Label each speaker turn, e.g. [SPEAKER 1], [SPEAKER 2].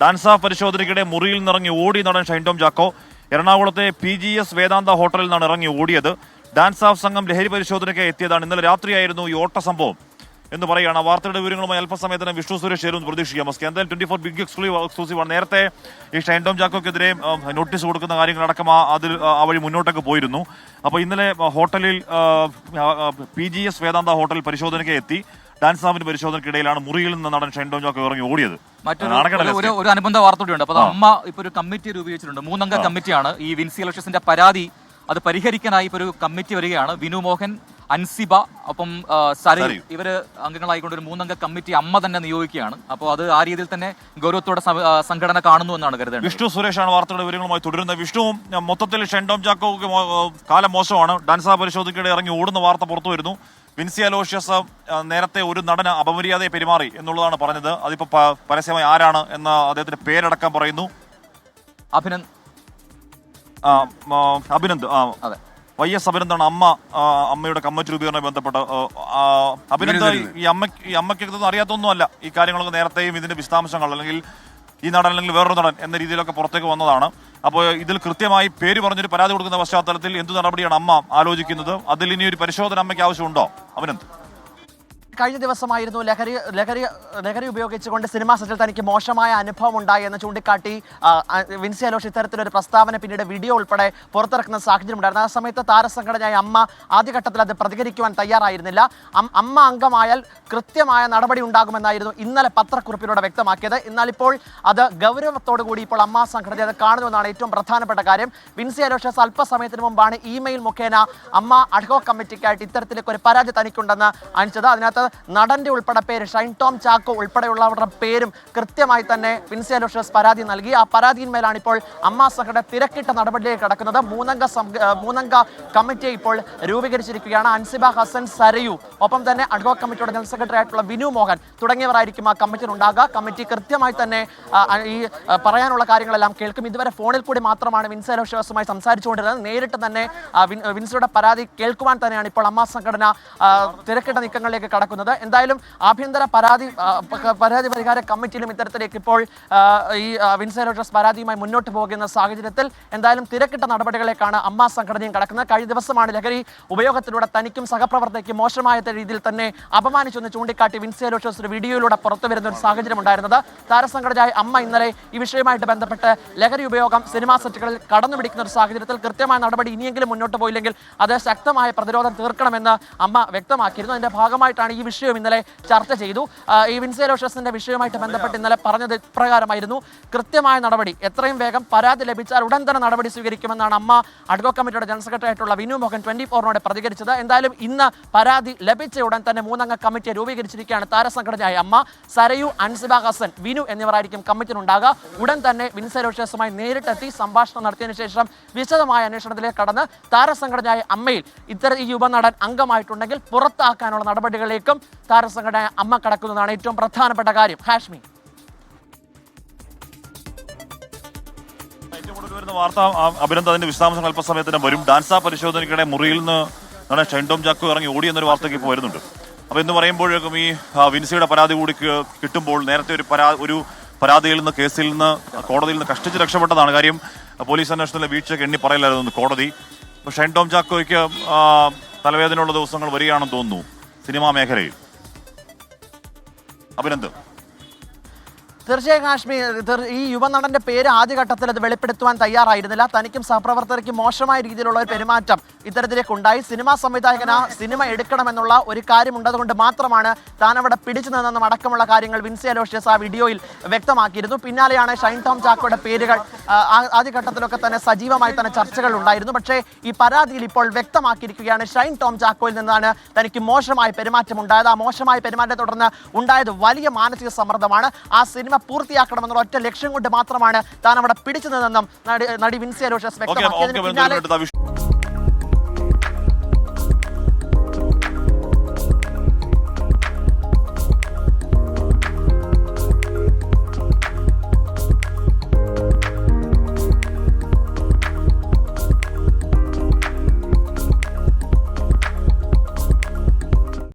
[SPEAKER 1] Dance of പരിശോധനയ്ക്കിടെ മുറിയിൽ നിന്നിറങ്ങി ഓടി നടൻ ഷൈൻ ടോം ചാക്കോ. എറണാകുളത്തെ PGS വേദാന്ത ഹോട്ടലിൽ നിന്നാണ് ഇറങ്ങി ഓടിയത്. ഡാൻസ് ഓഫ് സംഘം ലഹരി പരിശോധനയ്ക്ക് എത്തിയതാണ്. ഇന്നലെ രാത്രിയായിരുന്നു ഈ ഓട്ട സംഭവം എന്ന് പറയുകയാണ്. വാർത്തയുടെ വിവരങ്ങളുമായി അല്പസമയത്തിന് വിഷ്ണു സുരേഷ് ചേരുമെന്ന് പ്രതീക്ഷിക്കാം. എന്തായാലും 24 ബിഗ് എക്സ്ക്ലൂസീവ് ആണ്. നേരത്തെ ഈ ഷൈൻ ടോം ചാക്കോക്കെതിരെ നോട്ടീസ് കൊടുക്കുന്ന കാര്യങ്ങളടക്കം അതിൽ ആ വഴി മുന്നോട്ടൊക്കെ പോയിരുന്നു. അപ്പോൾ ഇന്നലെ ഹോട്ടലിൽ PGS വേദാന്ത ഹോട്ടലിൽ പരിശോധനയ്ക്ക് എത്തി. ഡാൻസ് ഓഫിന്റെ പരിശോധനയ്ക്കിടയിലാണ് മുറിയിൽ നിന്ന് നടൻ ഷൈൻ ടോം ചാക്കോ ഇറങ്ങി ഓടിയത്.
[SPEAKER 2] ഒരു അനുബന്ധ വാർത്ത കൂടിയുണ്ട്. അപ്പോൾ അമ്മ ഇപ്പൊ ഒരു കമ്മിറ്റി രൂപീകരിച്ചിട്ടുണ്ട്. 3 അംഗ കമ്മിറ്റിയാണ്. ഈ വിൻസി അലോഷ്യസിന്റെ പരാതി അത് പരിഹരിക്കാനായി ഇപ്പൊ ഒരു കമ്മിറ്റി വരികയാണ്. വിനു മോഹൻ, അൻസിബ, ഒപ്പം സരയു, ഇവര് അംഗങ്ങളായിക്കൊണ്ട് ഒരു 3 അംഗ കമ്മിറ്റി അമ്മ തന്നെ നിയോഗിക്കുകയാണ്. അപ്പോൾ അത് ആ രീതിയിൽ തന്നെ ഗൗരവത്തോടെ സംഘടന കാണുന്നു എന്നാണ് കരുതുന്നത്.
[SPEAKER 1] വിഷ്ണു സുരേഷാണ് വാർത്തയുടെ വിവരങ്ങളുമായി തുടരുന്നത്. വിഷ്ണു, മൊത്തത്തിൽ ഷൈൻ ടോം ചാക്കോക്ക് കാലം മോശമാണ്. ഡാൻസ് പരിശോധനയ്ക്കിടെ ഇറങ്ങി ഓടുന്ന വാർത്ത പുറത്തു വരുന്നു. വിൻസി അലോഷ്യസ് നേരത്തെ ഒരു നടന് അപമര്യാദയെ പെരുമാറി എന്നുള്ളതാണ് പറഞ്ഞത്. അതിപ്പോ പരസ്യമായി ആരാണ് എന്ന അദ്ദേഹത്തിന്റെ പേരടക്കം പറയുന്നു.
[SPEAKER 2] അഭിനന്ദ്.
[SPEAKER 1] അതെ, YS അഭിനന്ദാണ് അമ്മയുടെ കമ്മിറ്റി രൂപീകരണവുമായി ബന്ധപ്പെട്ട അഭിനന്ദ്. ഈ അമ്മയ്ക്ക് ഇതൊന്നും അറിയാത്തൊന്നുമല്ല. ഈ കാര്യങ്ങളൊക്കെ നേരത്തെയും ഇതിന്റെ വിശദാംശങ്ങൾ അല്ലെങ്കിൽ ഈ നടൻ അല്ലെങ്കിൽ വേറൊരു നടൻ എന്ന രീതിയിലൊക്കെ പുറത്തേക്ക് വന്നതാണ്. അപ്പോൾ ഇതിൽ കൃത്യമായി പേര് പറഞ്ഞൊരു പരാതി കൊടുക്കുന്ന പശ്ചാത്തലത്തിൽ എന്തു നടപടിയാണ് അമ്മ ആലോചിക്കുന്നത്? അതിൽ ഇനി ഒരു പരിശോധന അമ്മയ്ക്ക് ആവശ്യമുണ്ടോ? അഭിനന്ദ്,
[SPEAKER 3] കഴിഞ്ഞ ദിവസമായിരുന്നു ലഹരി ഉപയോഗിച്ചുകൊണ്ട് സിനിമാ സെറ്റിൽ തനിക്ക് മോശമായ അനുഭവം ഉണ്ടായി എന്ന് ചൂണ്ടിക്കാട്ടി വിൻസി അലോഷ് ഇത്തരത്തിലൊരു പ്രസ്താവന പിന്നീട് വീഡിയോ ഉൾപ്പെടെ പുറത്തിറക്കുന്ന സാഹചര്യം ഉണ്ടായിരുന്നു. ആ സമയത്ത് താരസംഘടനയായ അമ്മ ആദ്യഘട്ടത്തിൽ അത് പ്രതികരിക്കുവാൻ തയ്യാറായിരുന്നില്ല. അമ്മ അംഗമായാൽ കൃത്യമായ നടപടി ഉണ്ടാകുമെന്നായിരുന്നു ഇന്നലെ പത്രക്കുറിപ്പിലൂടെ വ്യക്തമാക്കിയത്. എന്നാൽ ഇപ്പോൾ അത് ഗൗരവത്തോടു കൂടി ഇപ്പോൾ അമ്മ സംഘടന അത് കാണുമെന്നാണ് ഏറ്റവും പ്രധാനപ്പെട്ട കാര്യം. വിൻസി അലോഷ്യസ് അല്പസമയത്തിന് മുമ്പാണ് ഇമെയിൽ മുഖേന അമ്മ അഡ്ഹോക് കമ്മിറ്റിക്കായിട്ട് ഇത്തരത്തിലേക്ക് ഒരു പരാതി തനിക്കുണ്ടെന്ന് അയച്ചത്. അതിനകത്ത് നടന്റെ ഉൾപ്പെടെ പേര് ഷൈൻ ടോം ചാക്കോ ഉൾപ്പെടെയുള്ളവരുടെ പേരും കൃത്യമായി തന്നെ വിൻസി അലോഷ്യസ് പരാതി നൽകി. ആ പരാതിയിന്മേലാണ് ഇപ്പോൾ അമ്മ സംഘടന തിരക്കിട്ട നടപടിയിലേക്ക് കടക്കുന്നത്. 3 അംഗ കമ്മിറ്റിയെ ഇപ്പോൾ രൂപീകരിച്ചിരിക്കുകയാണ്. അൻസിബ, ഹസൻ, സരയു, ഒപ്പം തന്നെ അഡ്ഹോക് കമ്മിറ്റിയുടെ ജനറൽ സെക്രട്ടറി ആയിട്ടുള്ള വിനു മോഹൻ തുടങ്ങിയവരായിരിക്കും ആ കമ്മിറ്റിയിൽ ഉണ്ടാകുക. കമ്മിറ്റി കൃത്യമായി തന്നെ ഈ പറയാനുള്ള കാര്യങ്ങളെല്ലാം കേൾക്കും. ഇതുവരെ ഫോണിൽ കൂടി മാത്രമാണ് വിൻസി അലോഷ്യസുമായി സംസാരിച്ചുകൊണ്ടിരുന്നത്. നേരിട്ട് തന്നെ വിൻസിയുടെ പരാതി കേൾക്കുവാൻ തന്നെയാണ് ഇപ്പോൾ അമ്മ സംഘടന തിരക്കിട്ട നീക്കങ്ങളിലേക്ക് കടക്കുന്നത്. എന്തായാലും ആഭ്യന്തര പരാതി പരിഹാര കമ്മിറ്റിയിലും ഇത്തരത്തിലേക്ക് ഇപ്പോൾ ഈ വിൻസി അലോഷ്യസ് പരാതിയുമായി മുന്നോട്ട് പോകുന്ന സാഹചര്യത്തിൽ എന്തായാലും തിരക്കിട്ട നടപടികളേക്കാണ് അമ്മ സംഘടനയും കടക്കുന്നത്. കഴിഞ്ഞ ദിവസമാണ് ലഹരി ഉപയോഗത്തിലൂടെ തനിക്കും സഹപ്രവർത്തകയ്ക്കും മോശമായ രീതിയിൽ തന്നെ അപമാനിച്ചെന്ന് ചൂണ്ടിക്കാട്ടി വിൻസി അലോഷ്യസ് ഒരു വീഡിയോയിലൂടെ പുറത്തു വരുന്ന ഒരു സാഹചര്യം ഉണ്ടായിരുന്നത്. താരസംഘടനയായ അമ്മ ഇന്നലെ ഈ വിഷയവുമായിട്ട് ബന്ധപ്പെട്ട് ലഹരി ഉപയോഗം സിനിമാ സെറ്റുകളിൽ കടന്നു പിടിക്കുന്ന ഒരു സാഹചര്യത്തിൽ കൃത്യമായ നടപടി ഇനിയെങ്കിലും മുന്നോട്ട് പോയില്ലെങ്കിൽ അത് ശക്തമായ പ്രതിരോധം തീർക്കണമെന്ന് അമ്മ വ്യക്തമാക്കിയിരുന്നു. അതിന്റെ ഭാഗമായിട്ടാണ് ഈ വിഷയം ഇന്നലെ ചർച്ച ചെയ്തു. ഈ വിൻസി അലോഷ്യസിന്റെ വിഷയവുമായിട്ട് ബന്ധപ്പെട്ട് ഇന്നലെ പറഞ്ഞത് ഇപ്രകാരമായിരുന്നു: കൃത്യമായ നടപടി, എത്രയും വേഗം പരാതി ലഭിച്ചാൽ ഉടൻ തന്നെ നടപടി സ്വീകരിക്കുമെന്നാണ് അമ്മ അഡ്ഹോക് കമ്മിറ്റിയുടെ ജനറൽ സെക്രട്ടറി ആയിട്ടുള്ള വിനു മോഹൻ 24നോട് പ്രതികരിച്ചത്. എന്തായാലും ഇന്ന് പരാതി ലഭിച്ച ഉടൻ തന്നെ 3 അംഗ കമ്മിറ്റിയെ രൂപീകരിച്ചിരിക്കുകയാണ് താരസംഘടനയായ അമ്മ. സരയു, അൻസിബ, ഹസൻ, വിനു എന്നിവരായിരിക്കും കമ്മിറ്റിയിലുണ്ടാകുക. ഉടൻ തന്നെ വിൻസി അലോഷ്യസുമായി നേരിട്ടെത്തി സംഭാഷണം നടത്തിയതിനു ശേഷം വിശദമായ അന്വേഷണത്തിലേക്ക് കടന്ന് താരസംഘടനയായ അമ്മയിൽ ഈ യുവനടൻ അംഗമായിട്ടുണ്ടെങ്കിൽ പുറത്താക്കാനുള്ള നടപടികളിലേക്കും താരസംഘടന അമ്മ കടക്കുന്നതാണ് ഏറ്റവും പ്രധാനപ്പെട്ട കാര്യം. ഹാഷ്മി,
[SPEAKER 1] ഏറ്റവും കൂടുതൽ വരുന്ന വാർത്ത അഭിനന്ദ്, അതിന്റെ വിശദാംശങ്ങൾ അല്പസമയത്തിന് വരും. ഡാൻസ് പരിശോധനയ്ക്കിടെ മുറിയിൽ നിന്ന് ഷൈൻ ടോം ചാക്കോ ഇറങ്ങി ഓടി എന്നൊരു വാർത്തയ്ക്ക് ഇപ്പോൾ വരുന്നുണ്ട്. അപ്പോൾ എന്ന് പറയുമ്പോഴേക്കും ഈ വിൻസിയുടെ പരാതി കൂടി കിട്ടുമ്പോൾ നേരത്തെ ഒരു പരാതിയിൽ നിന്ന്, കേസിൽ നിന്ന്, കോടതിയിൽ നിന്ന് കഷ്ടിച്ച് രക്ഷപ്പെട്ടതാണ്. കാര്യം പോലീസ് അന്വേഷണത്തിലെ വീഴ്ചയൊക്കെ എണ്ണി പറയില്ലായിരുന്നു കോടതി. അപ്പോൾ ഷൈൻ ടോം ചാക്കോയ്ക്ക് തലവേദനയുള്ള ദിവസങ്ങൾ വരികയാണെന്ന് തോന്നുന്നു സിനിമാ മേഖലയിൽ. അഭിനന്ദ്,
[SPEAKER 3] തീർച്ചയായും കാശ്മി, ഈ യുവനടന്റെ പേര് ആദ്യഘട്ടത്തിൽ അത് വെളിപ്പെടുത്തുവാൻ തയ്യാറായിരുന്നില്ല. തനിക്കും സഹപ്രവർത്തകർക്കും മോശമായ രീതിയിലുള്ള ഒരു പെരുമാറ്റം ഇത്തരത്തിലേക്ക് ഉണ്ടായി. സിനിമാ സംവിധായകന് സിനിമ എടുക്കണമെന്നുള്ള ഒരു കാര്യമുണ്ടതുകൊണ്ട് മാത്രമാണ് താൻ അവിടെ പിടിച്ചു നിന്നെന്നും അടക്കമുള്ള കാര്യങ്ങൾ വിൻസി അലോഷ്യസ് ആ വീഡിയോയിൽ വ്യക്തമാക്കിയിരുന്നു. പിന്നാലെയാണ് ഷൈൻ ടോം ചാക്കോയുടെ പേരുകൾ ആദ്യഘട്ടത്തിലൊക്കെ തന്നെ സജീവമായി തന്നെ ചർച്ചകൾ ഉണ്ടായിരുന്നു. പക്ഷേ ഈ പരാതിയിൽ ഇപ്പോൾ വ്യക്തമാക്കിയിരിക്കുകയാണ് ഷൈൻ ടോം ചാക്കോയിൽ നിന്നാണ് തനിക്ക് മോശമായ പെരുമാറ്റം ഉണ്ടായത്. ആ മോശമായ പെരുമാറ്റത്തെ തുടർന്ന് ഉണ്ടായത് വലിയ മാനസിക സമ്മർദ്ദമാണ്. ആ സിനിമ പൂർത്തിയാക്കണമെന്നുള്ള ഒറ്റ ലക്ഷ്യം കൊണ്ട് മാത്രമാണ് താൻ അവിടെ പിടിച്ചു നിന്നെന്നും നടി വിൻസി അലോഷ്യസ് വ്യക്തമാക്കിയതിന് പിന്നാലെ